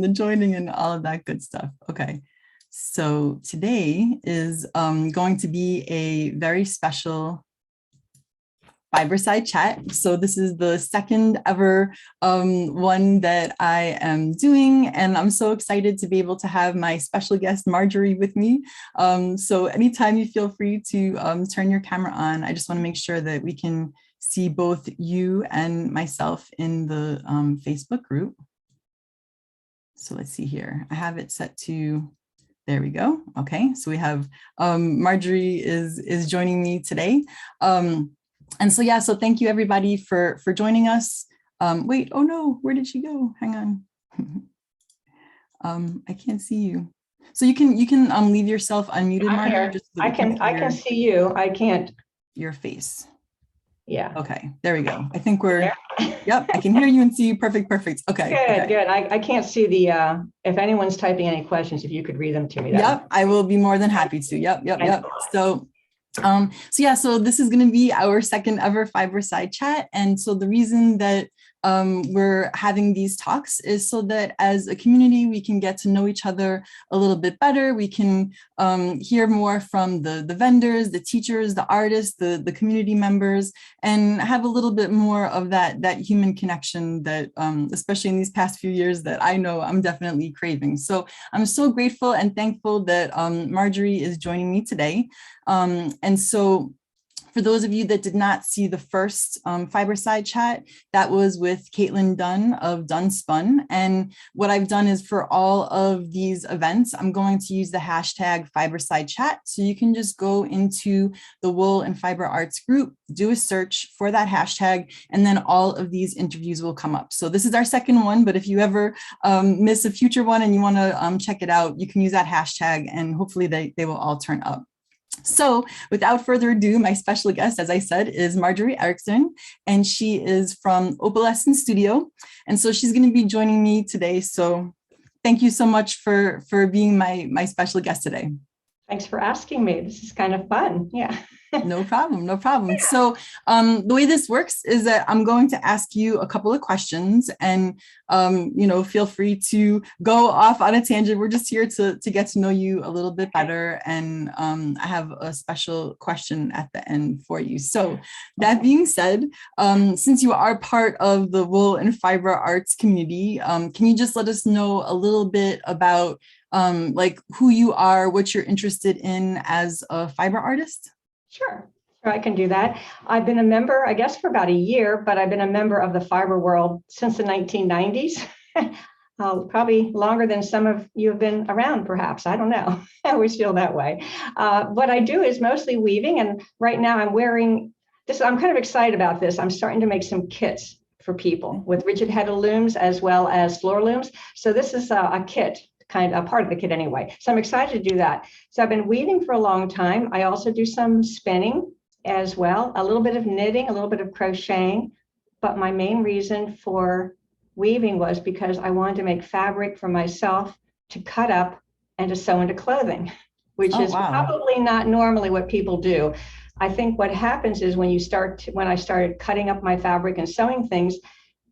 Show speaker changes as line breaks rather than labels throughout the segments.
the joining and all of that good stuff. Okay, so today is going to be a very special Fiberside Chat. So this is the second ever one that I am doing, and I'm so excited to be able to have my special guest Marjorie with me. So anytime you feel free to turn your camera on, I just want to make sure that we can see both you and myself in the Facebook group. So let's see here. I have it set to, there we go. Okay, so we have Marjorie is joining me today. And so, yeah, so thank you everybody for joining us. Wait, oh no, where did she go? Hang on. I can't see you. So you can leave yourself unmuted, Marjorie. Just so
I can see you. I can't.
Your face.
Yeah.
Okay, there we go. I think we're, yep, I can hear you and see you. Perfect. Okay.
Good,
okay.
good. I can't see the, if anyone's typing any questions, if you could read them to me.
Yep, I will be more than happy to. Yep. So this is going to be our second ever Fiberside Chat. And so the reason that we're having these talks is so that as a community, we can get to know each other a little bit better. We can hear more from the vendors, the teachers, the artists, the community members, and have a little bit more of that human connection that, especially in these past few years, that I know I'm definitely craving. So I'm so grateful and thankful that Marjorie is joining me today. And so for those of you that did not see the first Fiberside Chat, that was with Caitlin Dunn of Dun Spun. And what I've done is for all of these events, I'm going to use the hashtag Fiberside Chat. So you can just go into the Wool and Fiber Arts group, do a search for that hashtag, and then all of these interviews will come up. So this is our second one, but if you ever miss a future one and you want to check it out, you can use that hashtag and hopefully they will all turn up. So without further ado, my special guest, as I said, is Margery Erickson, and she is from Opalessence Studio. And so she's going to be joining me today. So thank you so much for being my special guest today.
Thanks for asking me. This is kind of fun. Yeah.
No problem. So the way this works is that I'm going to ask you a couple of questions, and feel free to go off on a tangent. We're just here to get to know you a little bit better, and I have a special question at the end for you. So that being said, since you are part of the Wool and Fiber Arts community, can you just let us know a little bit about like who you are, what you're interested in as a fiber artist?
Sure, I can do that. I've been a member, I guess, for about a year, but I've been a member of the fiber world since the 1990s. Probably longer than some of you have been around, perhaps. I don't know. I always feel that way. What I do is mostly weaving, and right now I'm wearing this. I'm kind of excited about this. I'm starting to make some kits for people with rigid-headed looms as well as floor looms. So this is a kit. Kind of a part of the kit anyway. So I'm excited to do that. So I've been weaving for a long time. I also do some spinning as well, a little bit of knitting, a little bit of crocheting. But my main reason for weaving was because I wanted to make fabric for myself to cut up and to sew into clothing, which is probably not normally what people do. I think what happens is when I started cutting up my fabric and sewing things,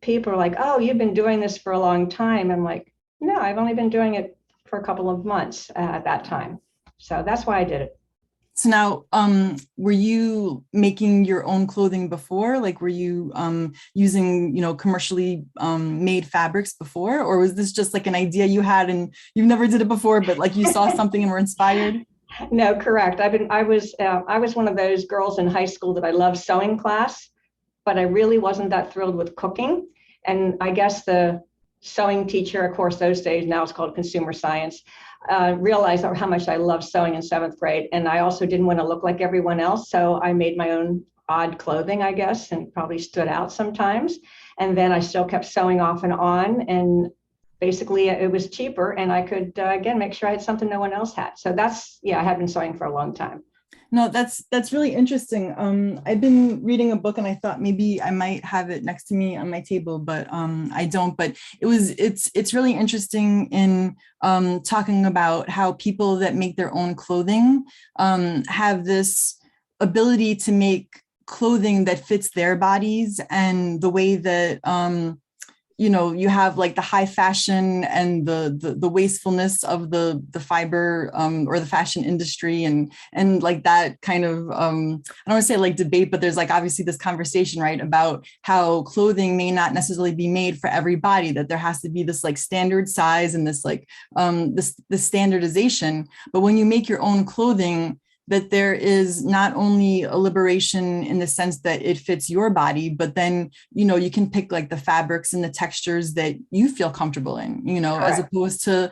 people are like, oh, you've been doing this for a long time. I'm like, no, I've only been doing it for a couple of months at that time. So that's why I did it.
So now, were you making your own clothing before? Like, were you using, commercially made fabrics before? Or was this just like an idea you had and you never did it before, but like you saw something and were inspired?
No, correct. I was one of those girls in high school that I loved sewing class, but I really wasn't that thrilled with cooking. And I guess the sewing teacher, of course, those days, now it's called consumer science, realized how much I loved sewing in 7th grade. And I also didn't want to look like everyone else. So I made my own odd clothing, I guess, and probably stood out sometimes. And then I still kept sewing off and on. And basically it was cheaper and I could, again, make sure I had something no one else had. So that's, I had been sewing for a long time.
No, that's really interesting. I've been reading a book and I thought maybe I might have it next to me on my table, but I don't. But it's really interesting in talking about how people that make their own clothing have this ability to make clothing that fits their bodies and the way that you know, you have like the high fashion and the wastefulness of the fiber or the fashion industry, and like that kind of I don't want to say like debate, but there's like obviously this conversation, right, about how clothing may not necessarily be made for every body, that there has to be this like standard size and this like this standardization. But when you make your own clothing, that there is not only a liberation in the sense that it fits your body, but then, you know, you can pick like the fabrics and the textures that you feel comfortable in, you know, as opposed to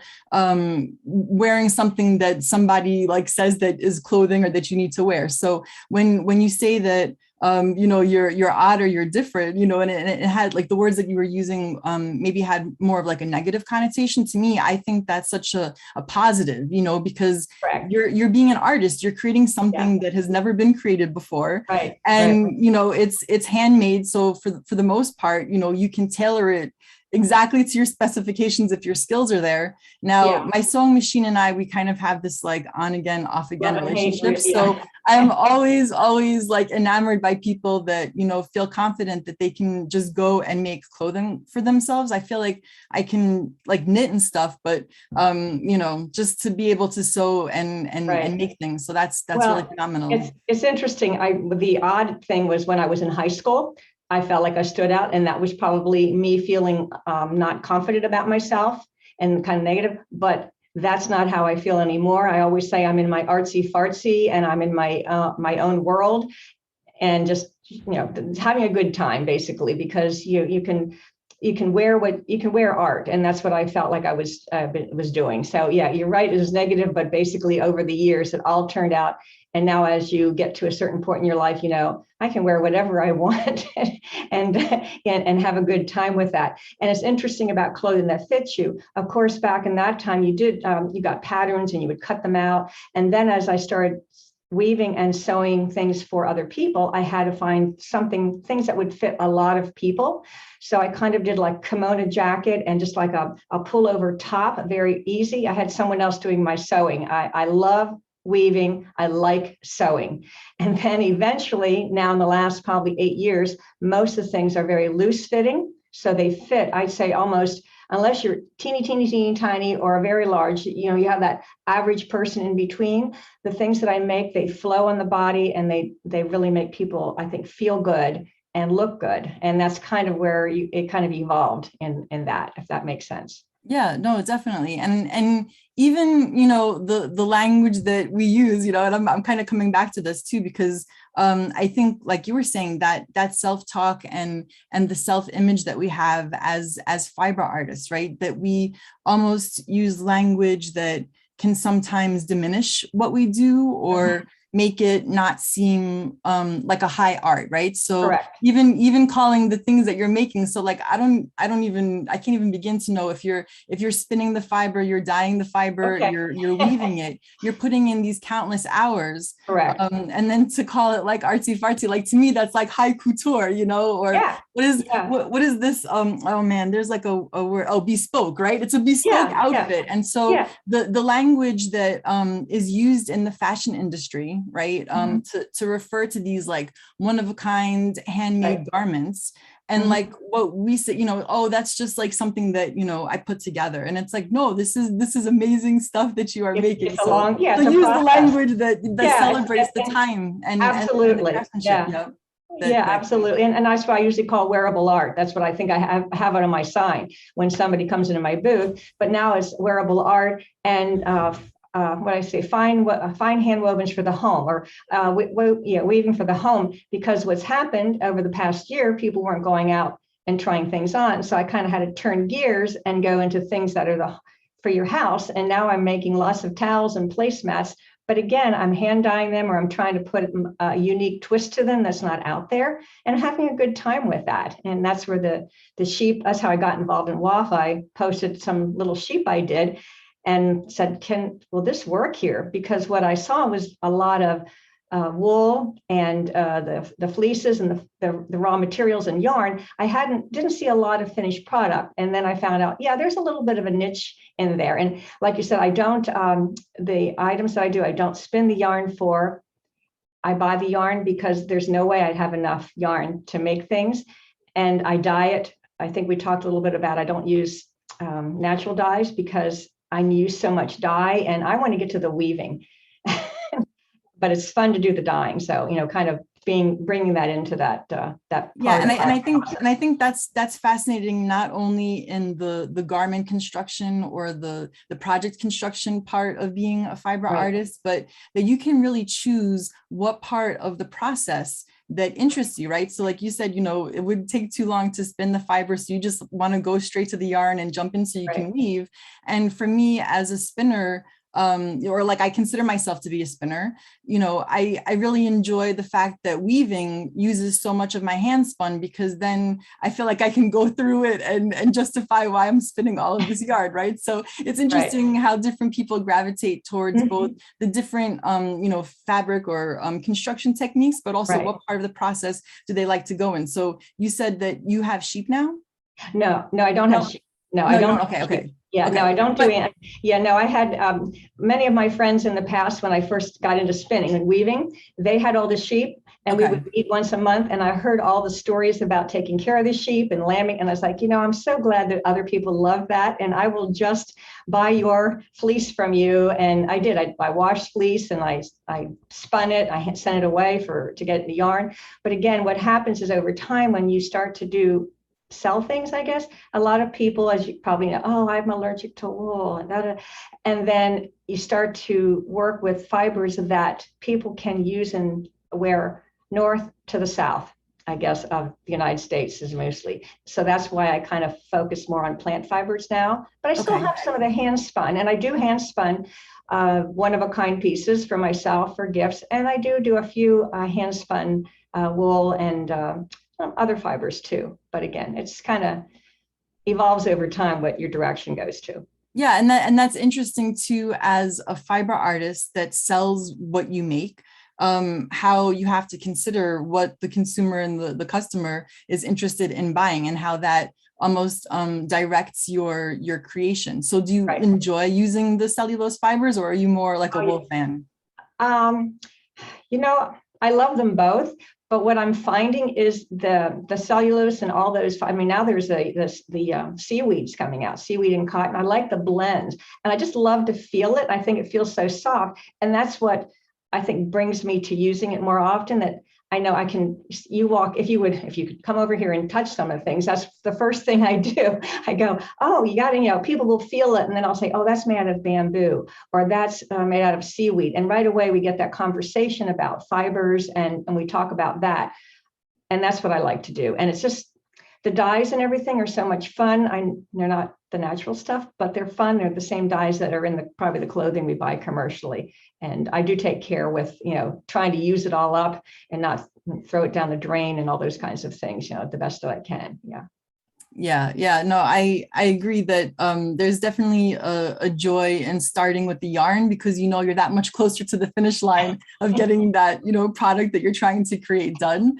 wearing something that somebody like says that is clothing or that you need to wear. So when you say that, you know, you're odd or you're different, you know, and it had like the words that you were using maybe had more of like a negative connotation. To me, I think that's such a positive, you know, because you're being an artist, you're creating something that has never been created before. And, you know, it's handmade. So for the most part, you know, you can tailor it exactly to your specifications if your skills are there. Now, my sewing machine and I, we kind of have this like on again, off again relationship. So I'm always like enamored by people that, you know, feel confident that they can just go and make clothing for themselves. I feel like I can like knit and stuff, but you know, just to be able to sew and make things. So that's really phenomenal.
It's interesting. The odd thing was when I was in high school, I felt like I stood out, and that was probably me feeling not confident about myself and kind of negative, but that's not how I feel anymore. I always say I'm in my artsy fartsy and I'm in my my own world, and just, you know, having a good time basically, because you can wear art, and that's what I felt like I was doing. So yeah, you're right, it was negative, but basically over the years it all turned out. And now as you get to a certain point in your life, you know, I can wear whatever I want and have a good time with that. And it's interesting about clothing that fits you. Of course, back in that time, you got patterns and you would cut them out. And then as I started weaving and sewing things for other people, I had to find things that would fit a lot of people. So I kind of did like kimono jacket and just like a pullover top, very easy. I had someone else doing my sewing. I love weaving. I like sewing. And then eventually, now in the last probably 8 years, most of the things are very loose fitting. So they fit, I'd say almost, unless you're teeny tiny or very large, you know, you have that average person in between. The things that I make, they flow on the body, and they really make people, I think, feel good and look good. And that's kind of where it kind of evolved in that, if that makes sense.
Yeah, no, definitely. And even, you know, the language that we use, you know, and I'm kind of coming back to this too, because I think, like you were saying, that self-talk and the self-image that we have as fiber artists, right? That we almost use language that can sometimes diminish what we do, or make it not seem like a high art, right? So even calling the things that you're making, so like I can't even begin to know if you're spinning the fiber, you're dyeing the fiber, you're weaving it, you're putting in these countless hours. And then to call it like artsy fartsy, like to me that's like high couture, you know, or what is this? Oh man, there's like a word, bespoke, right? It's a bespoke outfit. And so the language that is used in the fashion industry, right, to refer to these like one of a kind handmade garments, and like what we say, you know, oh, that's just like something that, you know, I put together, and it's like, no, this is amazing stuff that you are making. So use the language that celebrates the time and
absolutely
and the craftsmanship.
Absolutely. And that's why I usually call wearable art. That's what I think I have it on my sign when somebody comes into my booth. But now it's wearable art and what I say, fine hand wovens for the home, or weaving for the home, because what's happened over the past year, people weren't going out and trying things on. So I kind of had to turn gears and go into things that are for your house. And now I'm making lots of towels and placemats. But again, I'm hand dyeing them, or I'm trying to put a unique twist to them that's not out there, and having a good time with that. And that's where the sheep, that's how I got involved in Weft. I posted some little sheep I did and said, will this work here? Because what I saw was a lot of wool and the fleeces and the raw materials and yarn. I didn't see a lot of finished product. And then I found out, there's a little bit of a niche in there. And like you said, I don't, the items that I do, I don't spin the yarn for. I buy the yarn because there's no way I'd have enough yarn to make things. And I dye it I think we talked a little bit about, I don't use natural dyes because I use so much dye and I want to get to the weaving, but it's fun to do the dyeing. So, kind of bringing that into that part.
Yeah, and I think that's fascinating, not only in the garment construction or the project construction part of being a fiber artist, but that you can really choose what part of the process that interests you, right? So like you said, it would take too long to spin the fiber, so you just want to go straight to the yarn and jump in so you can weave. And for me as a spinner, or like I consider myself to be a spinner, I really enjoy the fact that weaving uses so much of my hand spun, because then I feel like I can go through it and justify why I'm spinning all of this yarn, right? So it's interesting how different people gravitate towards both the different, fabric or construction techniques, but also what part of the process do they like to go in? So you said that you have sheep now?
No, I don't have sheep. No, I don't.
Okay.
Yeah, no, I don't do it. Yeah, no, I had many of my friends in the past when I first got into spinning and weaving, they had all the sheep and we would meet once a month. And I heard all the stories about taking care of the sheep and lambing. And I was like, I'm so glad that other people love that. And I will just buy your fleece from you. And I did. I washed fleece and I spun it. I sent it away to get the yarn. But again, what happens is over time when you start to sell things, I guess, a lot of people, as you probably know, I'm allergic to wool, and then you start to work with fibers that people can use and wear north to the south, I guess, of the United States is mostly. So that's why I kind of focus more on plant fibers now, but I still have some of the hand spun, and I do hand spun one-of-a-kind pieces for myself for gifts, and I do a few hand spun wool and other fibers too. But again, it's kind of evolves over time what your direction goes to.
Yeah, and that's interesting too, as a fiber artist that sells what you make, how you have to consider what the consumer and the customer is interested in buying, and how that almost directs your creation. So do you enjoy using the cellulose fibers, or are you more like a wool fan?
I love them both. But what I'm finding is the cellulose and all those, now there's the seaweeds coming out, seaweed and cotton. I like the blends, and I just love to feel it. I think it feels so soft. And that's what I think brings me to using it more often, that I know I can, if you could come over here and touch some of the things, that's the first thing I do. I go, you got to, people will feel it. And then I'll say, that's made out of bamboo, or that's made out of seaweed. And right away we get that conversation about fibers and we talk about that. And that's what I like to do. And it's just, the dyes and everything are so much fun. They're not the natural stuff, but they're fun. They're the same dyes that are in probably the clothing we buy commercially. And I do take care with, trying to use it all up and not throw it down the drain and all those kinds of things, the best that I can.
Yeah. No, I agree that there's definitely a joy in starting with the yarn, because you're that much closer to the finish line of getting that product that you're trying to create done.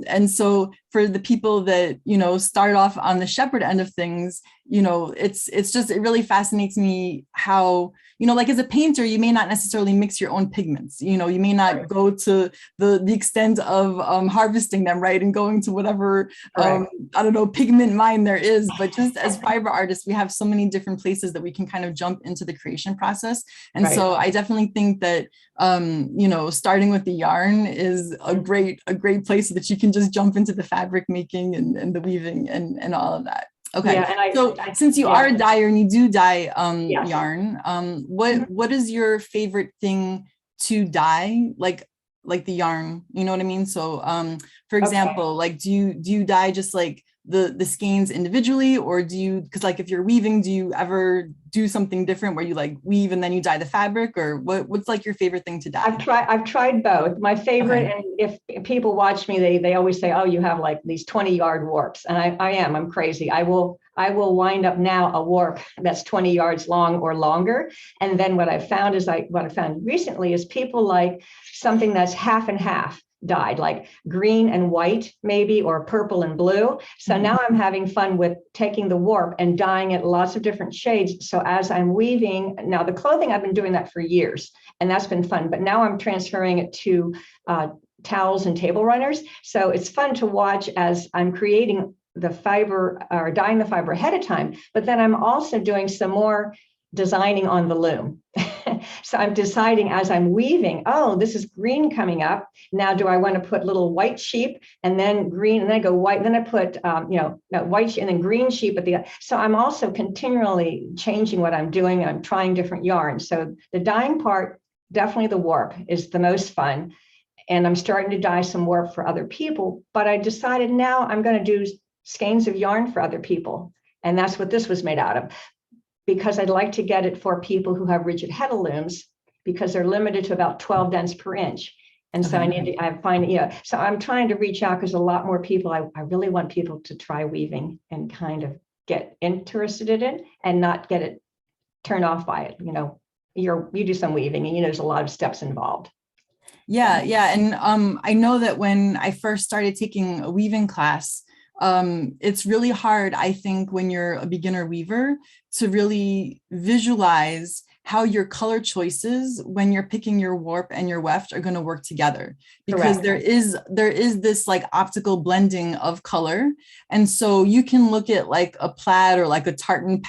And so for the people that start off on the shepherd end of things, it really fascinates me how like as a painter, you may not necessarily mix your own pigments. You may not go to the extent of harvesting them, right, and going to whatever pigment mine there is. But just as fiber artists, we have so many different places that we can kind of jump into the creation process. And so I definitely think that starting with the yarn is a great place so that you can just jump into the fabric making and the weaving and all of that. Okay, so since you are a dyer and you do dye yarn, what is your favorite thing to dye, like the yarn? You know what I mean? So for example, like do you dye just like the skeins individually, or do you, because like if you're weaving, do you ever do something different where you like weave and then you dye the fabric, or what's like your favorite thing to dye?
I've tried both. My favorite, and if people watch me, they always say, you have like these 20-yard warps, and I'm crazy. I will wind up now a warp that's 20 yards long or longer. And then what I found recently is people like something that's half and half dyed, like green and white maybe, or purple and blue. So now I'm having fun with taking the warp and dyeing it lots of different shades. So as I'm weaving, now the clothing, I've been doing that for years and that's been fun, but now I'm transferring it to towels and table runners. So it's fun to watch as I'm creating the fiber or dyeing the fiber ahead of time, but then I'm also doing some more designing on the loom. So I'm deciding as I'm weaving, oh, this is green coming up. Now, do I want to put little white sheep and then green, and then I go white, and then I put, white sheep and then green sheep at the, so I'm also continually changing what I'm doing. I'm trying different yarns. So the dyeing part, definitely the warp is the most fun. And I'm starting to dye some warp for other people, but I decided now I'm going to do skeins of yarn for other people. And that's what this was made out of, because I'd like to get it for people who have rigid heddle looms, because they're limited to about 12 dents per inch. And so so I'm trying to reach out, because a lot more people, I really want people to try weaving and kind of get interested in it and not get it turned off by it. You do some weaving and there's a lot of steps involved.
Yeah. And I know that when I first started taking a weaving class, it's really hard, I think, when you're a beginner weaver to really visualize how your color choices when you're picking your warp and your weft are going to work together, because there is this like optical blending of color. And so you can look at like a plaid or like a tartan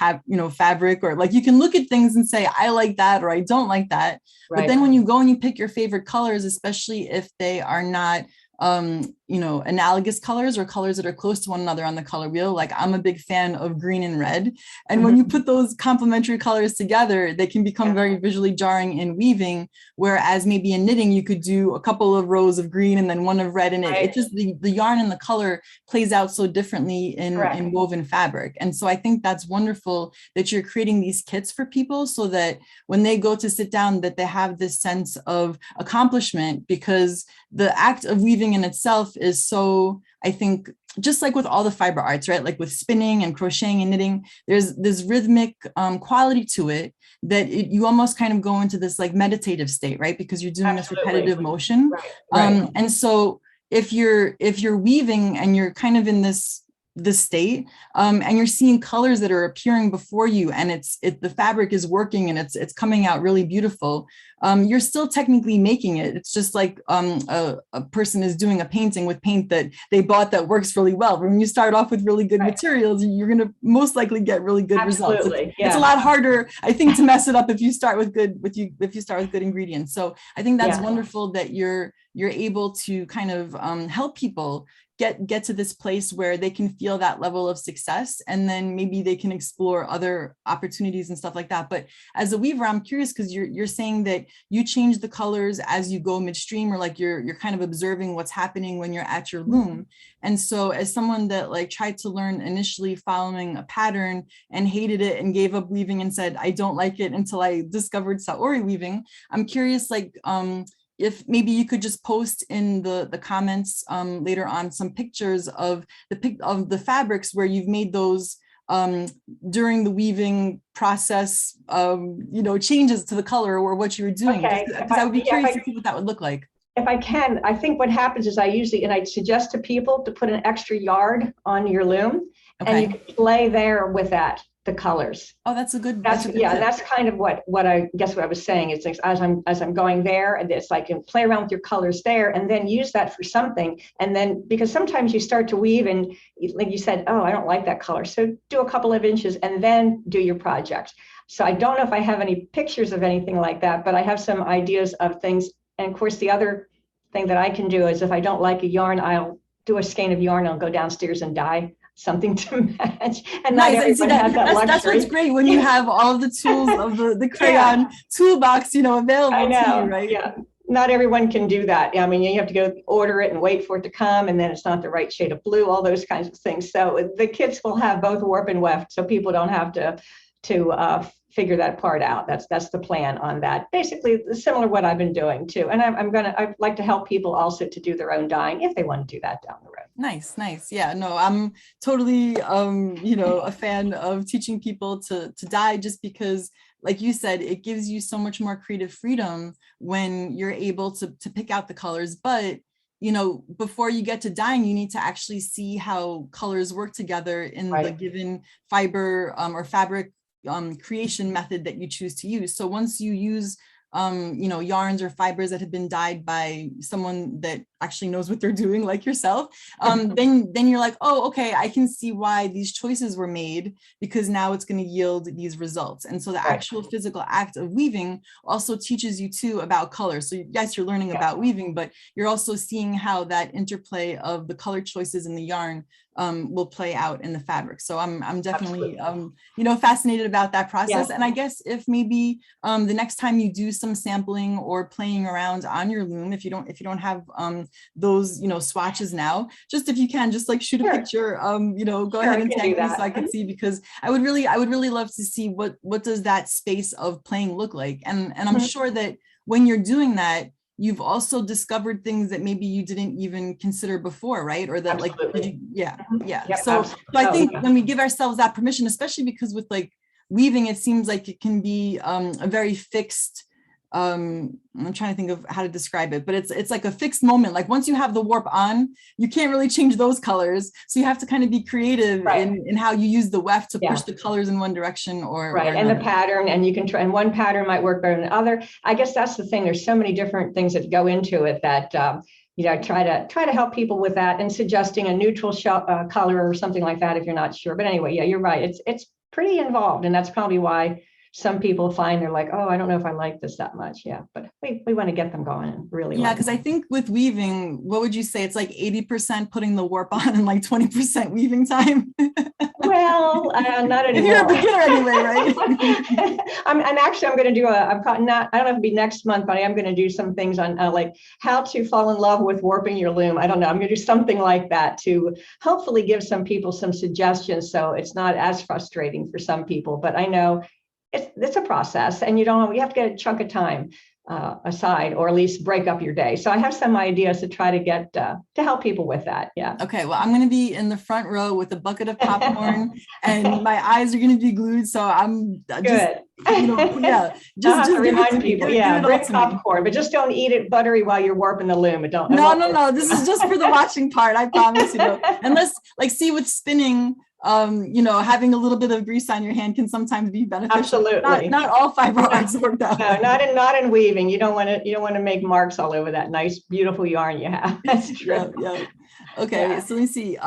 fabric, or like you can look at things and say, I like that, or I don't like that. Right. But then when you go and you pick your favorite colors, especially if they are not analogous colors or colors that are close to one another on the color wheel. Like I'm a big fan of green and red. And when you put those complementary colors together, they can become very visually jarring in weaving. Whereas maybe in knitting, you could do a couple of rows of green and then one of red. And it just, the yarn and the color plays out so differently in woven fabric. And so I think that's wonderful that you're creating these kits for people, so that when they go to sit down, that they have this sense of accomplishment, because the act of weaving in itself is so, I think, just like with all the fiber arts, right? Like with spinning and crocheting and knitting, there's this rhythmic quality to it that you almost kind of go into this like meditative state, right? Because you're doing this repetitive motion. Right. And so if you're weaving and you're kind of in this state, and you're seeing colors that are appearing before you, and the fabric is working and it's coming out really beautiful, you're still technically making it. It's just like a person is doing a painting with paint that they bought that works really well. When you start off with really good materials, you're going to most likely get really good results. It's a lot harder, I think, to mess it up if you start with good ingredients. So I think that's wonderful that you're able to kind of help people get to this place where they can feel that level of success, and then maybe they can explore other opportunities and stuff like that. But as a weaver, I'm curious, because you're saying that you change the colors as you go midstream, or like you're kind of observing what's happening when you're at your loom. And so as someone that like tried to learn initially following a pattern and hated it and gave up weaving and said, I don't like it, until I discovered Saori weaving, I'm curious, like, if maybe you could just post in the comments later on some pictures of the fabrics where you've made those during the weaving process, changes to the color or what you were doing. Because I would be curious to see what that would look like.
If I can, I think what happens is I suggest to people to put an extra yard on your loom, and you can play there with the colors.
Oh, that's a good.
That's kind of what I guess what I was saying. It's like as I'm going there, and it's like, play around with your colors there, and then use that for something. And then, because sometimes you start to weave and like you said, oh, I don't like that color, so do a couple of inches and then do your project. So I don't know if I have any pictures of anything like that, but I have some ideas of things. And of course, the other thing that I can do is, if I don't like a yarn, I'll do a skein of yarn. I'll go downstairs and dye something to match. And not everyone has that luxury.
That's what's great when you have all of the tools of the crayon toolbox, available to you, right?
Yeah. Not everyone can do that. I mean, you have to go order it and wait for it to come, and then it's not the right shade of blue, all those kinds of things. So the kits will have both warp and weft, so people don't have to figure that part out. That's the plan on that. Basically, similar to what I've been doing too. And I'd like to help people also to do their own dyeing if they want to do that down the road.
Nice. Yeah, no, I'm totally, a fan of teaching people to dye, just because, like you said, it gives you so much more creative freedom when you're able to pick out the colors. But before you get to dyeing, you need to actually see how colors work together in the given fiber or fabric creation method that you choose to use. So once you use yarns or fibers that have been dyed by someone that actually knows what they're doing, like yourself, then you're like, oh, okay, I can see why these choices were made, because now it's going to yield these results. And so the actual physical act of weaving also teaches you too about color. So yes, you're learning about weaving, but you're also seeing how that interplay of the color choices in the yarn will play out in the fabric. So I'm definitely fascinated about that process. And I guess if maybe the next time you do some sampling or playing around on your loom, if you don't have those swatches now, just if you can just like shoot a picture, go ahead and tag me so I can see, because I would really love to see what does that space of playing look like. And I'm sure that when you're doing that, you've also discovered things that maybe you didn't even consider before, right? Or that So I think when we give ourselves that permission, especially because with like weaving, it seems like it can be a very fixed, I'm trying to think of how to describe it, but it's like a fixed moment. Like once you have the warp on, you can't really change those colors. So you have to kind of be creative in how you use the weft to push the colors in one direction or
and the pattern, and you can try, and one pattern might work better than the other. I guess that's the thing. There's so many different things that go into it that try to help people with that, and suggesting a neutral color or something like that if you're not sure. But anyway, you're right. It's pretty involved, and that's probably why some people find they're like, oh, I don't know if I like this that much. But we want to get them going really.
Because I think with weaving, what would you say? It's like 80% putting the warp on and like 20% weaving time.
Well, not anymore.
You're a beginner anyway, right?
I'm going to do I don't know if it'll be next month, but I am going to do some things on like how to fall in love with warping your loom. I don't know. I'm going to do something like that to hopefully give some people some suggestions, so it's not as frustrating for some people. But I know it's a process, and you have to get a chunk of time aside, or at least break up your day. So I have some ideas to try to get to help people with that.
Okay, well, I'm going to be in the front row with a bucket of popcorn and my eyes are going to be glued, so I'm just just
remind people, bring popcorn, but just don't eat it buttery while you're warping the loom.
No, this is just for the watching part, I promise. Unless, like, see, with spinning, having a little bit of grease on your hand can sometimes be beneficial.
Absolutely.
Not all fiber arts work that way.
Not in weaving. You don't want to make marks all over that nice, beautiful yarn you have. That's true.
Okay, so let me see.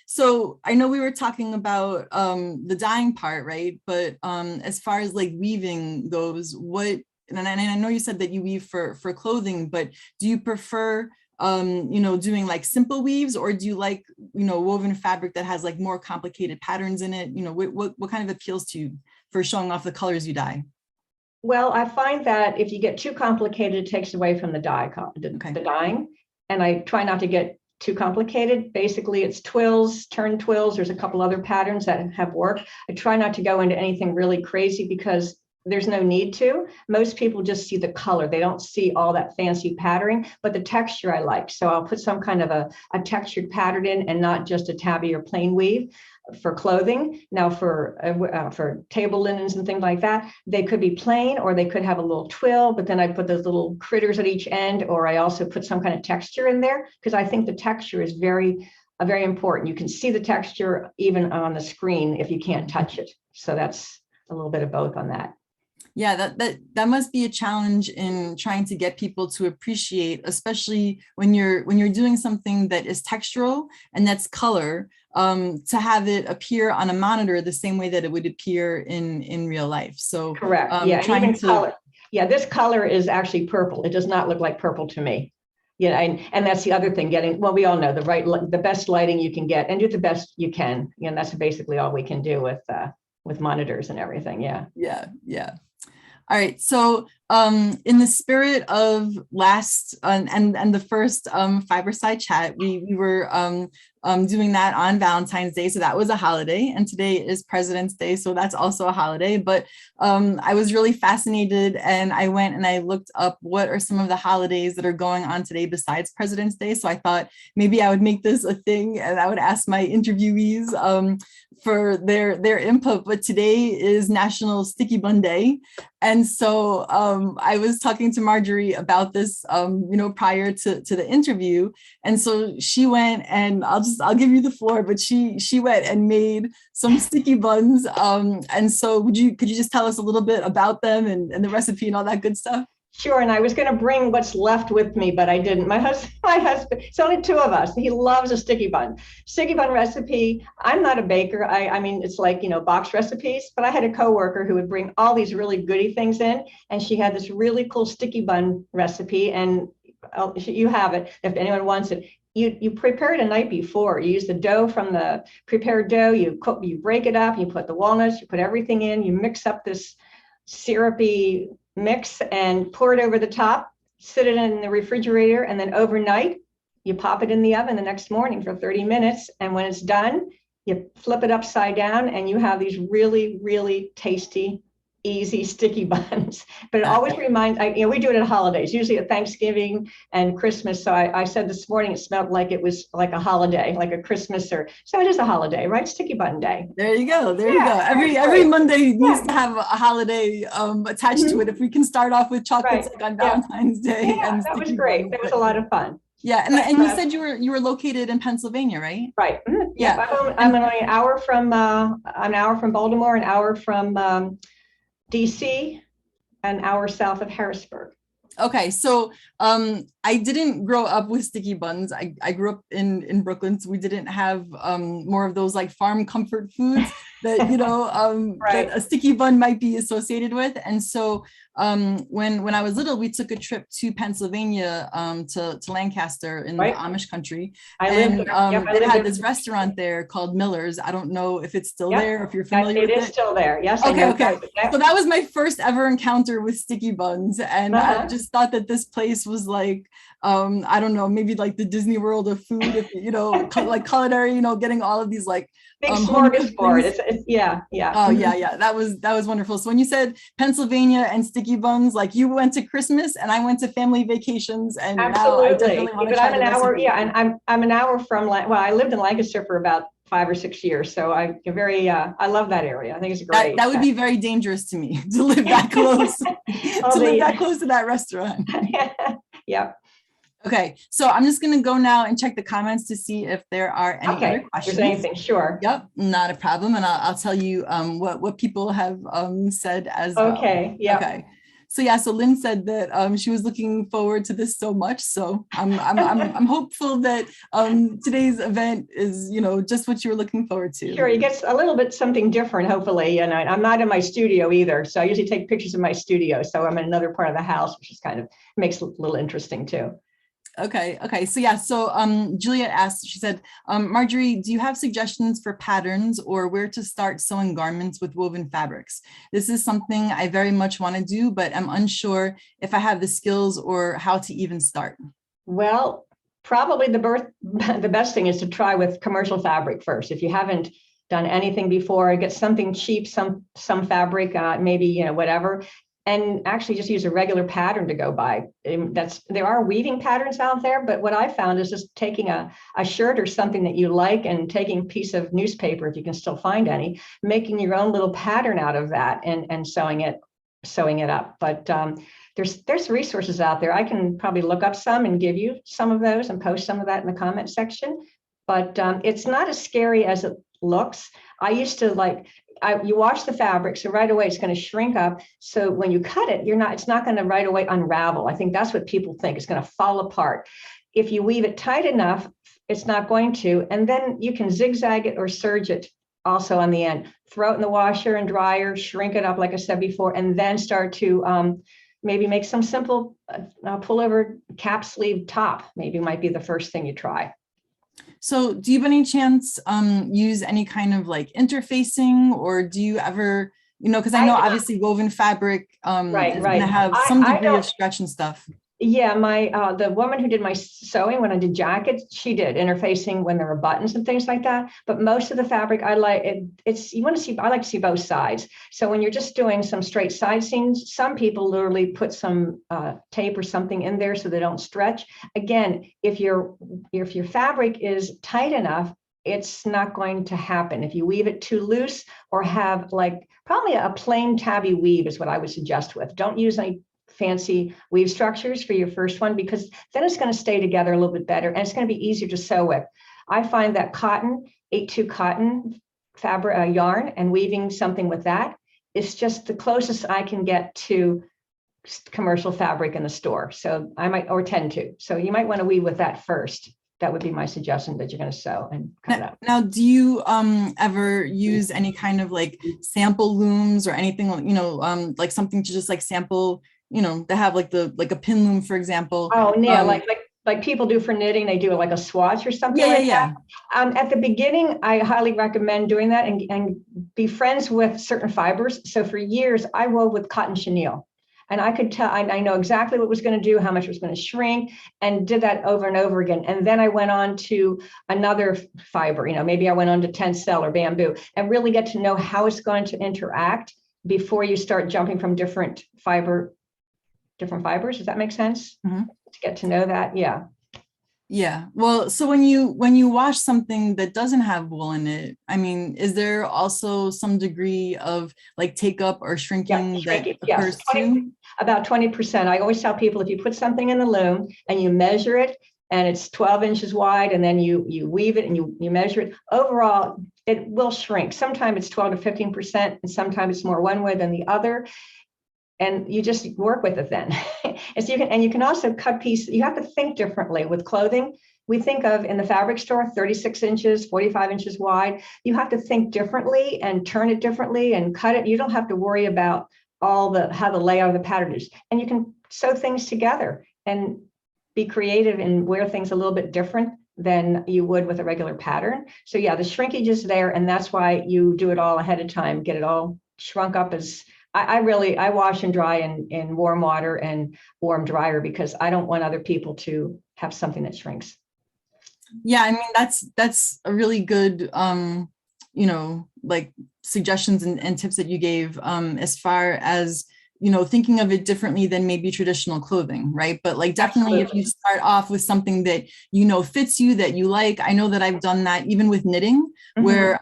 So I know we were talking about the dyeing part, right? But as far as like weaving goes, and I know you said that you weave for clothing, but do you prefer doing like simple weaves, or do you like, woven fabric that has like more complicated patterns in it? What kind of appeals to you for showing off the colors you dye?
Well, I find that if you get too complicated, it takes away from the the dyeing. And I try not to get too complicated. Basically, it's twills, turn twills. There's a couple other patterns that have worked. I try not to go into anything really crazy because there's no need to. Most people just see the color. They don't see all that fancy patterning, but the texture I like. So I'll put some kind of a textured pattern in, and not just a tabby or plain weave for clothing. Now for table linens and things like that, they could be plain, or they could have a little twill, but then I put those little critters at each end, or I also put some kind of texture in there, because I think the texture is very important. You can see the texture even on the screen if you can't touch it. So that's a little bit of both on that.
Yeah, that must be a challenge in trying to get people to appreciate, especially when you're doing something that is textural and that's color, to have it appear on a monitor the same way that it would appear in real life. So
correct. Color. Yeah, this color is actually purple. It does not look like purple to me. And that's the other thing, we all know the best lighting you can get, and do the best you can. That's basically all we can do with monitors and everything.
Yeah. All right, so in the spirit of last and the first Fiberside chat, we were doing that on Valentine's Day, so that was a holiday, and today is President's Day, so that's also a holiday. But I was really fascinated, and I went and I looked up what are some of the holidays that are going on today besides President's Day. So I thought maybe I would make this a thing, and I would ask my interviewees for their input. But today is National Sticky Bun Day, and so I was talking to Marjorie about this, prior to the interview. And so she went, and I'll give you the floor, but she went and made some sticky buns. And so could you just tell us a little bit about them and the recipe and all that good stuff?
Sure, and I was going to bring what's left with me, but I didn't. My husband, it's only two of us. He loves a sticky bun. Sticky bun recipe. I'm not a baker. I mean, it's like, box recipes, but I had a coworker who would bring all these really goody things in, and she had this really cool sticky bun recipe, and you have it if anyone wants it. You prepare it a night before. You use the dough from the prepared dough. You break it up. You put the walnuts. You put everything in. You mix up this syrupy mix and pour it over the top, sit it in the refrigerator, and then overnight you pop it in the oven the next morning for 30 minutes. And when it's done, you flip it upside down and you have these really, really tasty, easy sticky buns. But it always reminds, we do it at holidays, usually at Thanksgiving and Christmas. So I said this morning, it smelled like it was like a holiday, like a Christmas, so it is a holiday, right? Sticky bun day.
There you go. There you go. Every Monday needs to have a holiday attached to it. If we can start off with chocolates like on Valentine's Day.
And that was great. That was a lot of fun.
Yeah, and you said you were located in Pennsylvania, right?
Right. Yeah. I'm an hour from Baltimore, an hour from DC, an hour south of Harrisburg.
Okay, so I didn't grow up with sticky buns. I grew up in Brooklyn, so we didn't have more of those like farm comfort foods that that a sticky bun might be associated with. And so when I was little, we took a trip to Pennsylvania to Lancaster in the Amish country. They had this restaurant there called Miller's. I don't know if it's still there, if you're familiar with it.
It is still there. Yes.
Okay. So that was my first ever encounter with sticky buns, and I just thought that this place was like, I don't know, maybe like the Disney World of food, like culinary, getting all of these like
big smorgasbord. It's yeah.
Oh yeah. That was wonderful. So when you said Pennsylvania and sticky buns, like you went to Christmas and I went to family vacations, and
absolutely.
Now I definitely want to try
I'm an hour. Yeah, and I'm an hour from. Well, I lived in Lancaster for about 5 or 6 years, so I love that area. I think it's great.
That would be very dangerous to me to live that close that close to that restaurant.
Yeah.
Okay, so I'm just going to go now and check the comments to see if there are any other questions.
There's anything, sure.
Yep, not a problem, and I'll tell you what people have said as well.
Okay, yeah.
Okay. So Lynn said that she was looking forward to this so much. So I'm hopeful that today's event is just what you were looking forward to.
Sure, you get a little bit something different, hopefully. And I'm not in my studio either, so I usually take pictures of my studio. So I'm in another part of the house, which is kind of makes it a little interesting too.
Okay. So Juliet asked, she said, Marjorie, do you have suggestions for patterns or where to start sewing garments with woven fabrics? This is something I very much want to do, but I'm unsure if I have the skills or how to even start. Well,
probably the best thing is to try with commercial fabric first. If you haven't done anything before, get something cheap, some fabric, maybe, whatever. And actually just use a regular pattern to go by. There are weaving patterns out there, but what I found is just taking a shirt or something that you like and taking a piece of newspaper, if you can still find any, making your own little pattern out of that and sewing it up. But there's resources out there. I can probably look up some and give you some of those and post some of that in the comment section. But it's not as scary as it looks. I used to you wash the fabric, so right away it's going to shrink up. So when you cut it, it's not going to right away unravel. I think that's what people think. It's going to fall apart. If you weave it tight enough, it's not going to. And then you can zigzag it or serge it also on the end. Throw it in the washer and dryer, shrink it up like I said before, and then start to maybe make some simple pullover cap sleeve top. Maybe might be the first thing you try.
So do you by any chance use any kind of like interfacing, or do you ever, because I know obviously woven fabric is going to have some degree of stretch and stuff.
Yeah, the woman who did my sewing when I did jackets, she did interfacing when there were buttons and things like that. But most of the fabric, I like to see both sides. So when you're just doing some straight side seams, some people literally put some tape or something in there so they don't stretch. Again, if your fabric is tight enough, it's not going to happen. If you weave it too loose or have probably a plain tabby weave is what I would suggest with. Don't use any fancy weave structures for your first one, because then it's going to stay together a little bit better and it's going to be easier to sew with. I find that 8-2 cotton fabric yarn and weaving something with that is just the closest I can get to commercial fabric in the store. So I might, or tend to. So you might want to weave with that first. That would be my suggestion that you're going to sew and cut out.
Now, do you ever use any kind of like sample looms or anything, you know, like something to just like sample, you know, to have like a pin loom, for example?
Oh, yeah, like people do for knitting, they do like a swatch or something that. At the beginning, I highly recommend doing that and be friends with certain fibers. So for years, I wove with cotton chenille. And I could tell, I know exactly what it was going to do, how much it was going to shrink, and did that over and over again. And then I went on to another fiber, you know, maybe I went on to tencel or bamboo, and really get to know how it's going to interact before you start jumping from different fibers. Does that make sense? Mm-hmm. To get to know that, yeah.
Yeah. Well, so when you wash something that doesn't have wool in it, I mean, is there also some degree of like take up or shrinking that occurs too?
About 20%. I always tell people if you put something in the loom and you measure it and it's 12 inches wide and then you weave it and you measure it, overall, it will shrink. Sometimes it's 12 to 15% and sometimes it's more one way than the other. And you just work with it then. And so you can also cut pieces. You have to think differently with clothing. We think of in the fabric store, 36 inches, 45 inches wide. You have to think differently and turn it differently and cut it. You don't have to worry about how the layout of the pattern is. And you can sew things together and be creative and wear things a little bit different than you would with a regular pattern. So yeah, the shrinkage is there. And that's why you do it all ahead of time, get it all shrunk up as I wash and dry in warm water and warm dryer because I don't want other people to have something that shrinks.
Yeah, I mean, that's a really good, you know, like suggestions and tips that you gave as far as, you know, thinking of it differently than maybe traditional clothing, right? But like definitely if you start off with something that, you know, fits you, that you like. I know that I've done that even with knitting, where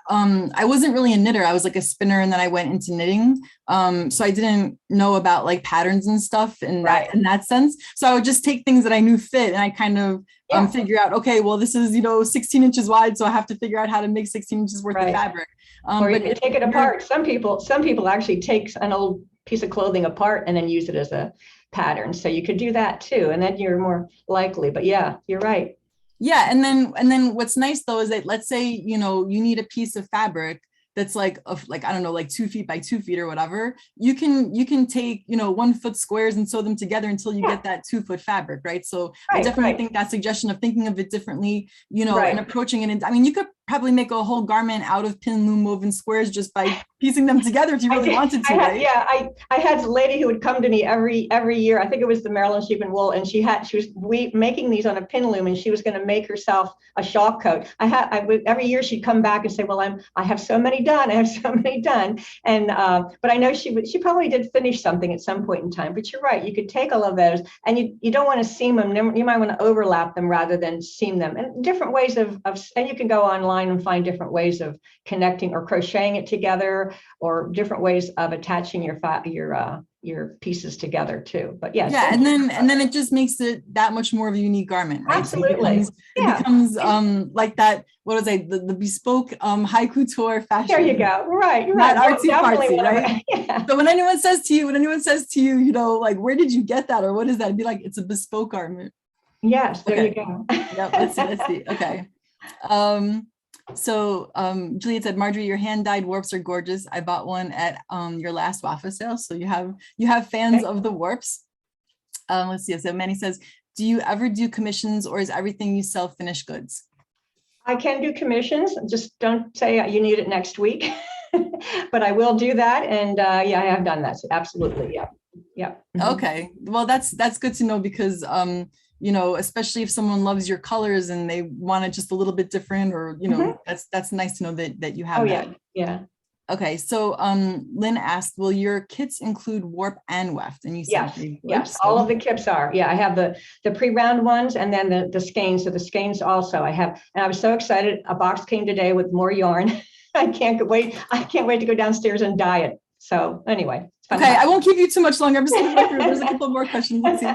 I wasn't really a knitter. I was like a spinner and then I went into knitting. So I didn't know about like patterns and stuff in that sense. So I would just take things that I knew fit and I kind of figure out, okay, well, this is, you know, 16 inches wide. So I have to figure out how to make 16 inches worth of fabric.
Or you can take it apart. Some people actually take an old piece of clothing apart and then use it as a pattern. So you could do that too. And then you're more likely, but yeah, you're right.
Yeah. And then what's nice though, is that let's say, you know, you need a piece of fabric that's like, I don't know, like 2 feet by 2 feet or whatever. You can take, you know, 1 foot squares and sew them together until you get that 2 foot fabric. Right. So I definitely think that suggestion of thinking of it differently, you know, and approaching it. And I mean, you could probably make a whole garment out of pin loom woven squares just by piecing them together if you really wanted to.
I had a lady who would come to me every year. I think it was the Maryland Sheep and Wool, and she was making these on a pin loom, and she was going to make herself a shawl coat. Every year she'd come back and say, "Well, I have so many done. I have so many done." And but I know she probably did finish something at some point in time. But you're right. You could take all of those, and you don't want to seam them. You might want to overlap them rather than seam them. And different ways of and you can go online and find different ways of connecting or crocheting it together, or different ways of attaching your pieces together too. But yes,
and then it just makes it that much more of a unique garment, right?
Absolutely.
So it becomes like that. What was the bespoke high couture fashion?
There you go. Right, you're
not
right.
Artsy, right? Yeah. So when anyone says to you, you know, like, where did you get that, or what is that? It'd be like, it's a bespoke garment.
Yes, there you go.
Yep. Let's see. Okay. So Juliet said, Marjorie, your hand-dyed warps are gorgeous. I bought one at your last waffle sale. So you have fans of the warps. Let's see. So Manny says, do you ever do commissions, or is everything you sell finished goods?
I can do commissions. Just don't say you need it next week, but I will do that. And yeah, I have done that. So absolutely. Yeah.
Okay. Well, that's good to know, because you know, especially if someone loves your colors and they want it just a little bit different, or, you know, that's nice to know that you have that.
Yeah.
Okay. So Lynn asked, will your kits include warp and weft? And you said
yes, all of the kits are. Yeah, I have the pre-round ones, and then the skeins. So the skeins also I have, and I was so excited. A box came today with more yarn. I can't wait to go downstairs and dye it. So anyway.
Okay, I won't keep you too much longer. I'm just going to go through. There's a couple more questions. Let's see.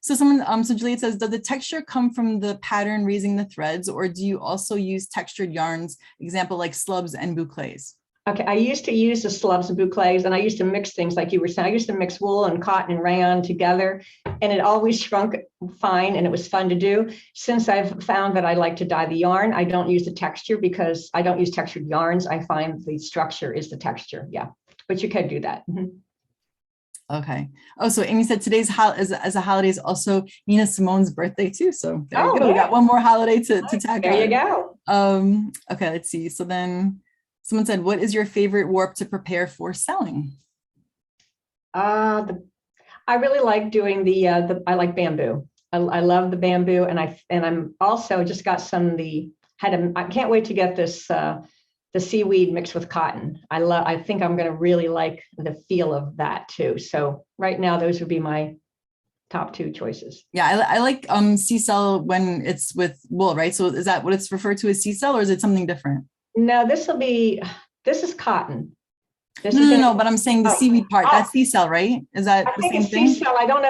So Juliet says, does the texture come from the pattern raising the threads, or do you also use textured yarns, example like slubs and bouclés?
Okay, I used to use the slubs and boucles, and I used to mix things like you were saying. I used to mix wool and cotton and rayon together, and it always shrunk fine, and it was fun to do. Since I've found that I like to dye the yarn, I don't use the texture because I don't use textured yarns. I find the structure is the texture. Yeah, but you can do that.
Okay. Oh, so Amy said today's as a holiday is also Nina Simone's birthday too. So there you go. We got one more holiday to tag on.
There you go.
Okay, let's see. So then someone said, what is your favorite warp to prepare for selling?
I really like doing I like bamboo. I love the bamboo, and I'm also just got I can't wait to get this the seaweed mixed with cotton. I think I'm going to really like the feel of that too. So right now, those would be my top two choices.
Yeah, I like sea cell when it's with wool, right? So is that what it's referred to as sea cell, or is it something different?
No, this is cotton.
No, but I'm saying the seaweed part, that's sea cell, right? Is that the same thing?
Sea cell. I don't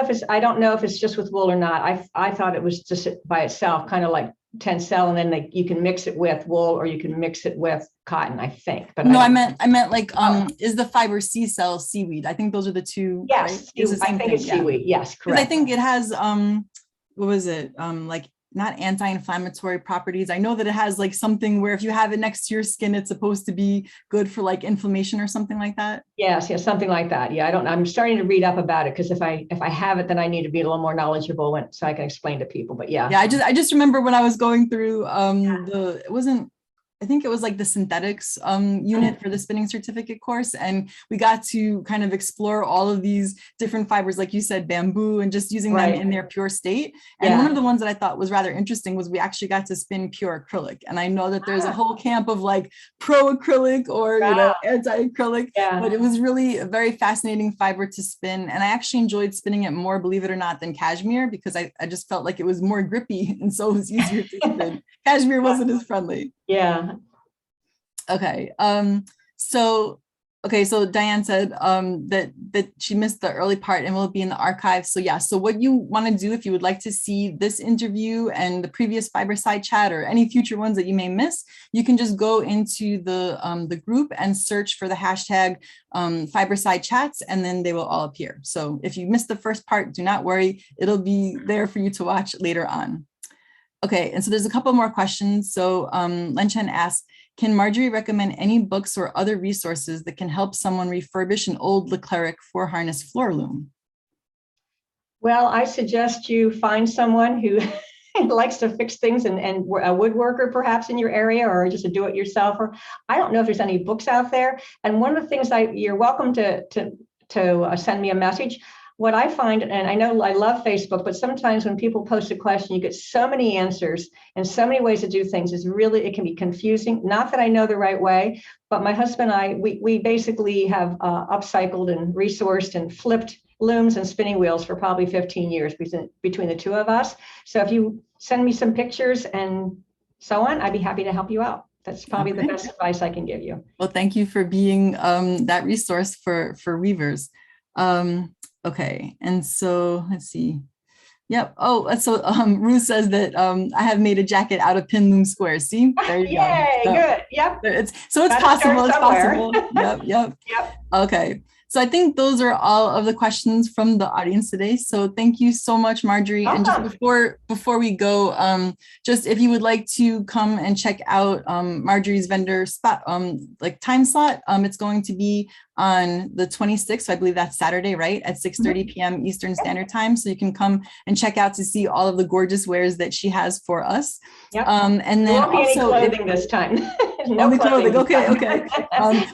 know if it's just with wool or not. I thought it was just by itself, kind of like tencel, and then you can mix it with wool or you can mix it with cotton, I think. But no,
I meant like is the fiber sea cell seaweed? I think those are the two.
Yes,
right? It's the same
I think
thing,
it's seaweed. Yes, correct.
I think it has what was it? Like not anti-inflammatory properties. I know that it has like something where if you have it next to your skin, it's supposed to be good for like inflammation or something like that.
Yes, something like that. Yeah, I don't know. I'm starting to read up about it because if I have it, then I need to be a little more knowledgeable so I can explain to people. But yeah.
Yeah, I just remember when I was going through I think it was like the synthetics unit for the spinning certificate course. And we got to kind of explore all of these different fibers, like you said, bamboo, and just using them in their pure state. And one of the ones that I thought was rather interesting was we actually got to spin pure acrylic. And I know that there's a whole camp of like pro acrylic or, anti-acrylic, but it was really a very fascinating fiber to spin. And I actually enjoyed spinning it more, believe it or not, than cashmere, because I just felt like it was more grippy. And so it was easier to spin. Cashmere wasn't as friendly.
Yeah.
Okay. So Diane said that she missed the early part and will be in the archive. So yeah, so what you want to do if you would like to see this interview and the previous Fiberside chat or any future ones that you may miss, you can just go into the group and search for the hashtag Fiberside chats, and then they will all appear. So if you missed the first part, do not worry, it'll be there for you to watch later on. Okay, and so there's a couple more questions. So Len Chen asked, can Marjorie recommend any books or other resources that can help someone refurbish an old Cleric 4-harness floor loom?
Well, I suggest you find someone who likes to fix things and a woodworker perhaps in your area, or just a do-it-yourselfer. I don't know if there's any books out there. And one of the things you're welcome to send me a message. What I find, and I know I love Facebook, but sometimes when people post a question, you get so many answers and so many ways to do things. It can be confusing. Not that I know the right way, but my husband and I, we basically have upcycled and resourced and flipped looms and spinning wheels for probably 15 years between the two of us. So if you send me some pictures and so on, I'd be happy to help you out. That's probably the best advice I can give you. Well,
thank you for being that resource for weavers. Okay, and so let's see. Yep. Oh, so Ruth says that I have made a jacket out of pin loom squares. See, there you
Yay,
go.
Good. Yep.
It's possible. It's possible. Yep. Okay. So I think those are all of the questions from the audience today. So thank you so much, Marjorie. Awesome. And just before we go, just if you would like to come and check out Marjorie's vendor spot, like time slot, it's going to be on the 26th. So I believe that's Saturday, right? At 6:30 p.m. Eastern Standard Time. So you can come and check out to see all of the gorgeous wares that she has for us.
Yep.
And then
also any clothing this time.
No clothing. Okay.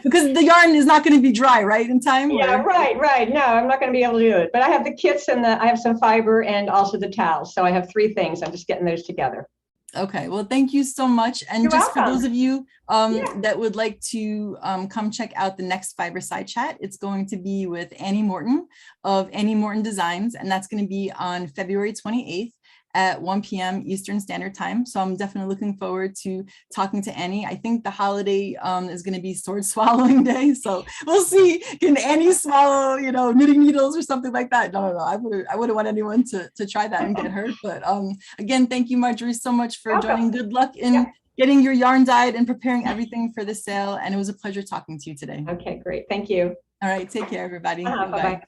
Because the yarn is not going to be dry, right, in time?
Yeah,
or?
right. No, I'm not going to be able to do it. But I have the kits and I have some fiber and also the towels. So I have 3 things. I'm just getting those together.
Okay, well, thank you so much. And
You're
just
welcome.
For those of you that would like to come check out the next Fiberside chat, it's going to be with Annie Morton of Annie Morton Designs, and that's going to be on February 28th at 1 p.m. Eastern Standard Time. So I'm definitely looking forward to talking to Annie. I think the holiday is going to be sword swallowing day. So we'll see. Can Annie swallow, knitting needles or something like that? No. I wouldn't want anyone to try that and get hurt. But again, thank you, Marjorie, so much for joining. Good luck in getting your yarn dyed and preparing everything for the sale. And it was a pleasure talking to you today.
Okay, great. Thank you.
All right, take care, everybody.
Bye-bye.